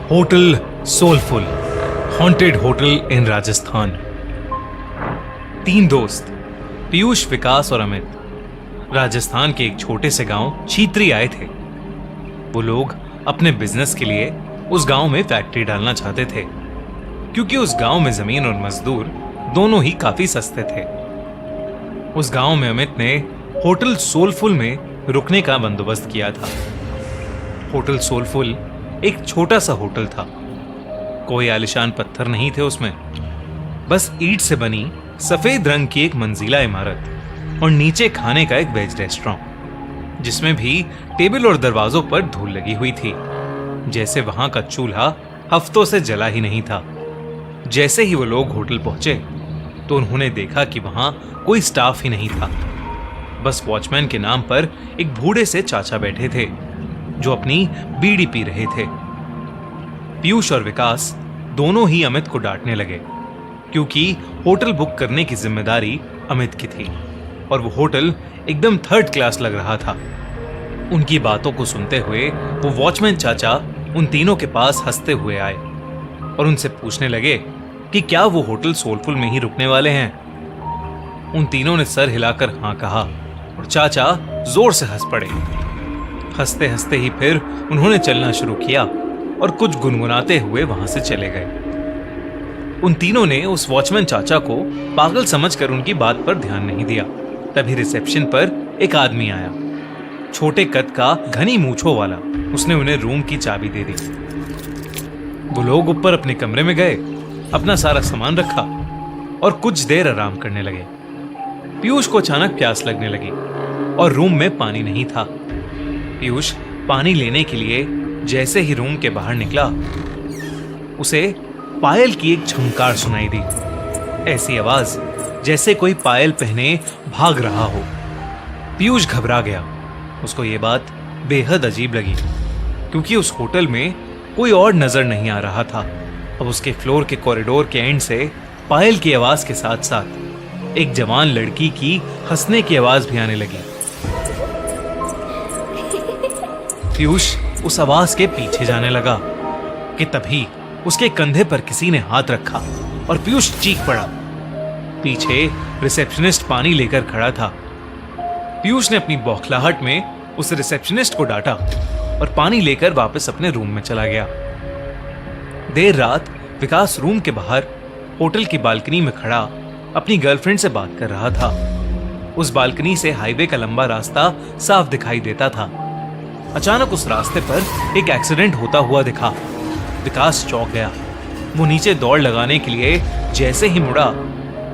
Hotel soulful, haunted hotel in Rajasthan. 3 दोस्त पीयूष, विकास और अमित राजस्थान के एक छोटे से गांव छीत्री आए थे। वो लोग अपने बिजनेस के लिए उस गांव में फैक्ट्री डालना चाहते थे, क्योंकि उस गांव में जमीन और मजदूर दोनों ही काफी सस्ते थे। उस गांव में अमित ने होटल सोलफुल में रुकने का बंदोबस्त किया था। होटल सोलफुल एक छोटा सा होटल था। कोई आलिशान पत्थर नहीं थे उसमें, बस ईंट से बनी सफेद रंग की एक मंजिला इमारत और नीचे खाने का एक वेज रेस्टोरेंट, जिसमें भी टेबल और दरवाजों पर धूल लगी हुई थी, जैसे वहां का चूल्हा हफ्तों से जला ही नहीं था। जैसे ही वो लोग होटल पहुंचे तो उन्होंने देखा कि वहां कोई स्टाफ ही नहीं था। बस वॉचमैन के नाम पर एक बूढ़े से चाचा बैठे थे जो अपनी बीड़ी पी रहे थे। पीयूष और विकास दोनों ही अमित को डांटने लगे, क्योंकि होटल बुक करने की जिम्मेदारी अमित की थी और वो होटल एकदम थर्ड क्लास लग रहा था। उनकी बातों को सुनते हुए वो वॉचमैन चाचा उन तीनों के पास हंसते हुए आए और उनसे पूछने लगे कि क्या वो होटल सोलफुल में ही रुकने वाले हैं। उन तीनों ने सर हिलाकर हाँ कहा और चाचा जोर से हंस पड़े। हंसते हंसते ही फिर उन्होंने चलना शुरू किया और कुछ गुनगुनाते हुए वहां से चले गए। उन तीनों ने उस वॉचमैन चाचा को पागल समझकर उनकी बात पर ध्यान नहीं दिया। तभी रिसेप्शन पर एक आदमी आया, छोटे कद का, घनी मूंछों वाला। उसने उन्हें रूम की चाबी दे दी। वो लोग ऊपर अपने कमरे में गए, अपना सारा सामान रखा और कुछ देर आराम करने लगे। पीयूष को अचानक प्यास लगने लगी और रूम में पानी नहीं था। पीयूष पानी लेने के लिए जैसे ही रूम के बाहर निकला, उसे पायल की एक झंकार सुनाई दी। ऐसी आवाज जैसे कोई पायल पहने भाग रहा हो। पीयूष घबरा गया। उसको ये बात बेहद अजीब लगी, क्योंकि उस होटल में कोई और नजर नहीं आ रहा था। अब उसके फ्लोर के कॉरिडोर के एंड से पायल की आवाज के साथ साथ एक जवान लड़की की हंसने की आवाज भी आने लगी। पीयूष उस आवाज के पीछे जाने लगा कि तभी उसके कंधे पर किसी ने हाथ रखा और पीयूष चीख पड़ा। पीछे रिसेप्शनिस्ट पानी लेकर खड़ा था। पीयूष ने अपनी बौखलाहट में उस रिसेप्शनिस्ट को डांटा और पानी लेकर वापस अपने रूम में चला गया। देर रात विकास रूम के बाहर होटल की बालकनी में खड़ा अपनी गर्लफ्रेंड से बात कर रहा था। उस बालकनी से हाईवे का लंबा रास्ता साफ दिखाई देता था। अचानक उस रास्ते पर एक एक्सीडेंट होता हुआ दिखा। विकास चौंक गया। वो नीचे दौड़ लगाने के लिए जैसे ही मुड़ा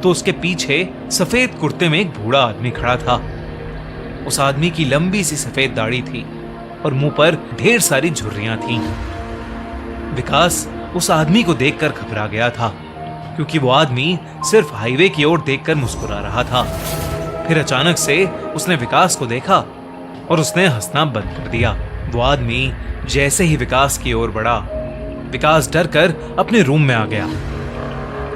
तो उसके पीछे सफेद कुर्ते में एक बूढ़ा आदमी खड़ा था। उस आदमी की लंबी सी सफेद दाढ़ी थी और मुंह पर ढेर सारी झुर्रियां थीं। विकास उस आदमी को देखकर घबरा गया था, क्योंकि वो आदमी सिर्फ हाईवे की ओर देखकर मुस्कुरा रहा था। फिर अचानक से उसने विकास को देखा और उसने हंसना बंद कर दिया। वो आदमी जैसे ही विकास की ओर बढ़ा, विकास डर कर अपने रूम में आ गया।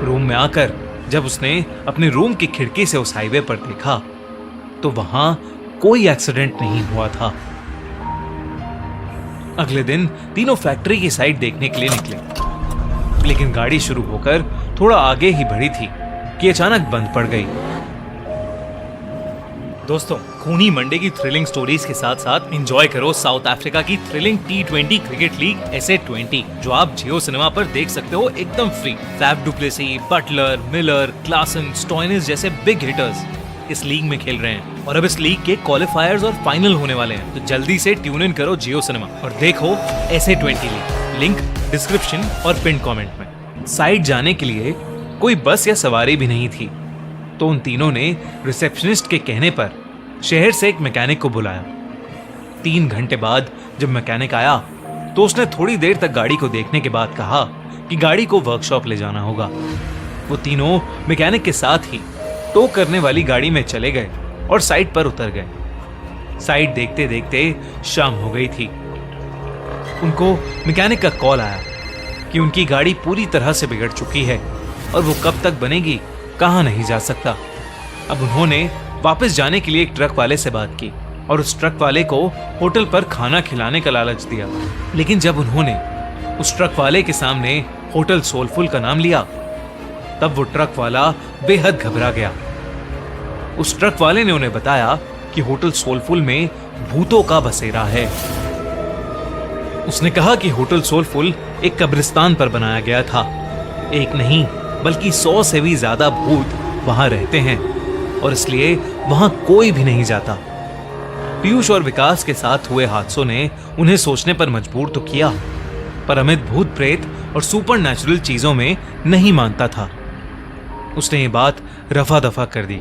रूम में आकर जब उसने अपने रूम की खिड़की से उस हाईवे पर देखा तो वहां कोई एक्सीडेंट नहीं हुआ था। अगले दिन तीनों फैक्ट्री की साइट देखने के लिए निकले, लेकिन गाड़ी शुरू होकर थोड़ा आगे ही बढ़ी थी कि अचानक बंद पड़ गई। दोस्तों, खूनी मंडे की थ्रिलिंग स्टोरीज के साथ साथ एंजॉय करो साउथ अफ्रीका की thrilling T20 cricket league SA20, जो आप जियो सिनेमा पर देख सकते हो एकदम free. Faf du Plessis, Buttler, Miller, Klaasen, Stoinis जैसे बिग हिटर्स इस लीग में खेल रहे हैं और अब इस लीग के क्वालिफायर्स और फाइनल होने वाले हैं। तो जल्दी से ट्यून इन करो जियो सिनेमा और देखो SA20 लीग। लिंक डिस्क्रिप्शन और पिन कमेंट में। साइट जाने के लिए कोई बस या सवारी भी नहीं थी, तो उन तीनों ने रिसेप्शनिस्ट के कहने पर शहर से एक मैकेनिक को बुलाया। 3 घंटे बाद जब मैकेनिक आया तो उसने थोड़ी देर तक गाड़ी को देखने के बाद कहा कि गाड़ी को वर्कशॉप ले जाना होगा। वो तीनों मैकेनिक के साथ ही टो करने वाली गाड़ी में चले गए और साइट पर उतर गए। साइट देखते देखते शाम हो गई थी। उनको मैकेनिक का कॉल आया कि उनकी गाड़ी पूरी तरह से बिगड़ चुकी है और वो कब तक बनेगी कहाँ नहीं जा सकता। अब उन्होंने वापस जाने के लिए एक ट्रक वाले से बात की और उस ट्रक वाले को होटल पर खाना खिलाने का लालच दिया। लेकिन जब उन्होंने उस ट्रक वाले के सामने होटल सोलफुल का नाम लिया, तब वो ट्रक वाला बेहद घबरा गया। उस ट्रक वाले ने उन्हें बताया कि होटल सोलफुल में भूतों का बसेरा है। उसने कहा कि होटल सोलफुल एक कब्रिस्तान पर बनाया गया था। एक नहीं बल्कि 100 से भी ज्यादा भूत वहां रहते हैं और इसलिए वहां कोई भी नहीं जाता। पीयूष और विकास के साथ हुए हादसों ने उन्हें सोचने पर मजबूर तो किया, पर अमित भूत प्रेत और सुपर नेचुरल चीजों में नहीं मानता था। उसने ये बात रफा दफा कर दी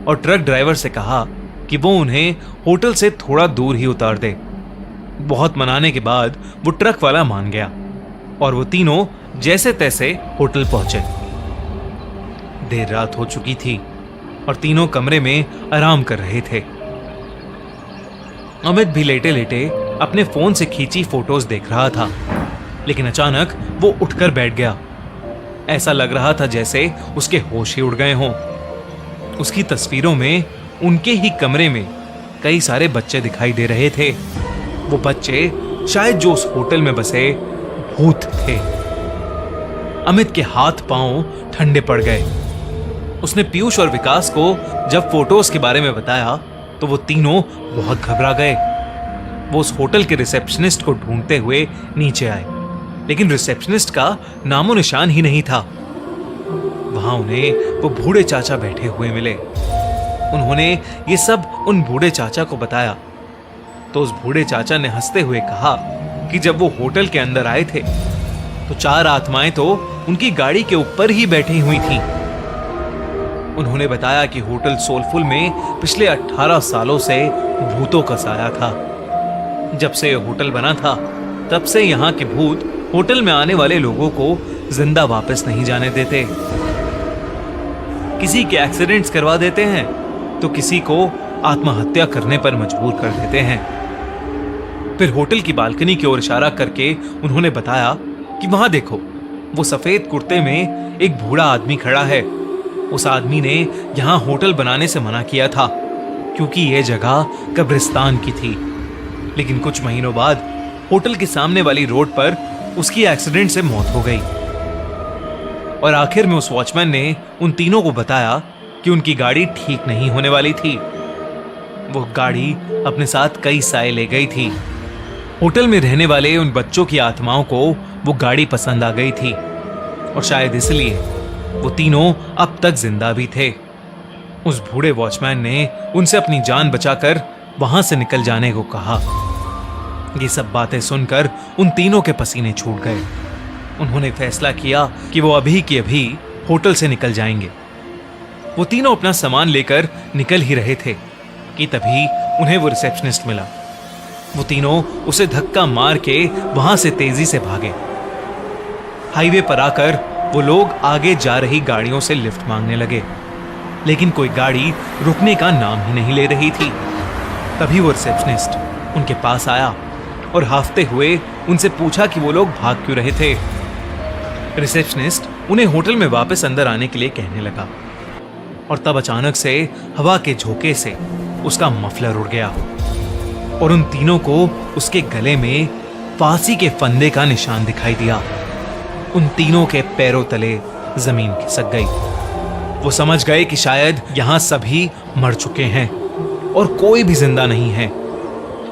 और ट्रक ड्राइवर से कहा कि वो उन्हें होटल से थोड़ा दूर ही उतार दे। बहुत मनाने के बाद वो ट्रक वाला मान गया और वो तीनों जैसे तैसे होटल पहुंचे। देर रात हो चुकी थी और तीनों कमरे में आराम कर रहे थे। अमित भी लेटे लेटे अपने फोन से खींची फोटोज देख रहा था, लेकिन अचानक वो उठकर बैठ गया। ऐसा लग रहा था जैसे उसके होश ही उड़ गए हों। उसकी तस्वीरों में उनके ही कमरे में कई सारे बच्चे दिखाई दे रहे थे। वो बच्चे शायद जो उस होटल में बसे भूत थे। अमित के हाथ पांव ठंडे पड़ गए। उसने पीयूष और विकास को जब फोटोज के बारे में बताया तो वो तीनों बहुत घबरा गए। वो उस होटल के रिसेप्शनिस्ट को ढूंढते हुए नीचे आए, लेकिन रिसेप्शनिस्ट का नामो निशान ही नहीं था। वहां उन्हें वो बूढ़े चाचा बैठे हुए मिले। उन्होंने ये सब उन बूढ़े चाचा को बताया तो उस बूढ़े चाचा ने हंसते हुए कहा कि जब वो होटल के अंदर आए थे तो 4 आत्माएं तो उनकी गाड़ी के ऊपर ही बैठी हुई थीं। उन्होंने बताया कि होटल सोलफुल में पिछले 18 सालों से भूतों का साया था। जब से होटल बना था तब से यहाँ के भूत होटल में आने वाले लोगों को जिंदा वापस नहीं जाने देते। किसी के एक्सीडेंट्स करवा देते हैं तो किसी को आत्महत्या करने पर मजबूर कर देते हैं। फिर होटल की बालकनी की ओर इशारा करके उन्होंने बताया कि वहां देखो, वो सफेद कुर्ते में एक बूढ़ा आदमी खड़ा है। उस आदमी ने यहां होटल बनाने से मना किया था क्योंकि यह जगह कब्रिस्तान की थी। लेकिन कुछ महीनों बाद होटल के सामने वाली रोड पर उसकी एक्सीडेंट से मौत हो गई और आखिर में उस वॉचमैन ने उन तीनों को बताया कि उनकी गाड़ी ठीक नहीं होने वाली थी। वो गाड़ी अपने साथ कई साए ले गई थी। होटल में रहने वाले उन बच्चों की आत्माओं को वो गाड़ी पसंद आ गई थी और शायद इसलिए वो तीनों अब तक जिंदा भी थे। उस बूढ़े वॉचमैन ने उनसे अपनी जान बचाकर वहां से निकल जाने को कहा। ये सब बातें सुनकर उन तीनों के पसीने छूट गए। उन्होंने फैसला किया कि वो अभी की अभी होटल से निकल जाएंगे। वो तीनों अपना सामान लेकर निकल ही रहे थे कि तभी उन्हें वो रिसेप्शनिस्ट मिला। वो तीनों उसे धक्का मार के वहां से तेजी से भागे। हाईवे पर आकर वो लोग आगे जा रही गाड़ियों से लिफ्ट मांगने लगे, लेकिन कोई गाड़ी रुकने का नाम ही नहीं ले रही थी। तभी वो रिसेप्शनिस्ट उनके पास आया और हाफते हुए उनसे पूछा कि वो लोग भाग क्यों रहे थे। रिसेप्शनिस्ट उन्हें होटल में वापस अंदर आने के लिए कहने लगा और तब अचानक से हवा के झोंके से उसका मफलर उड़ गया और उन तीनों को उसके गले में फांसी के फंदे का निशान दिखाई दिया। उन तीनों के पैरों तले जमीन खिसक गई। वो समझ गए कि शायद यहां सभी मर चुके हैं और कोई भी जिंदा नहीं है।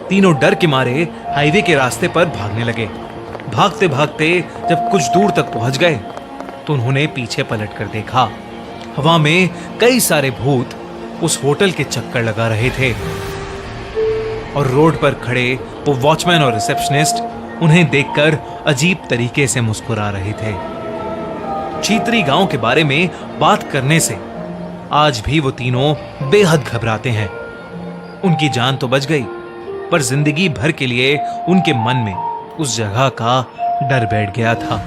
तीनों डर के मारे हाईवे के रास्ते पर भागने लगे। भागते भागते जब कुछ दूर तक पहुंच गए तो उन्होंने पीछे पलट कर देखा। हवा में कई सारे भूत उस होटल के चक्कर लगा रहे थे और रोड पर खड़े वो वॉचमैन और रिसेप्शनिस्ट उन्हें देखकर अजीब तरीके से मुस्कुरा रहे थे। चीत्री गांव के बारे में बात करने से आज भी वो तीनों बेहद घबराते हैं। उनकी जान तो बच गई, पर जिंदगी भर के लिए उनके मन में उस जगह का डर बैठ गया था।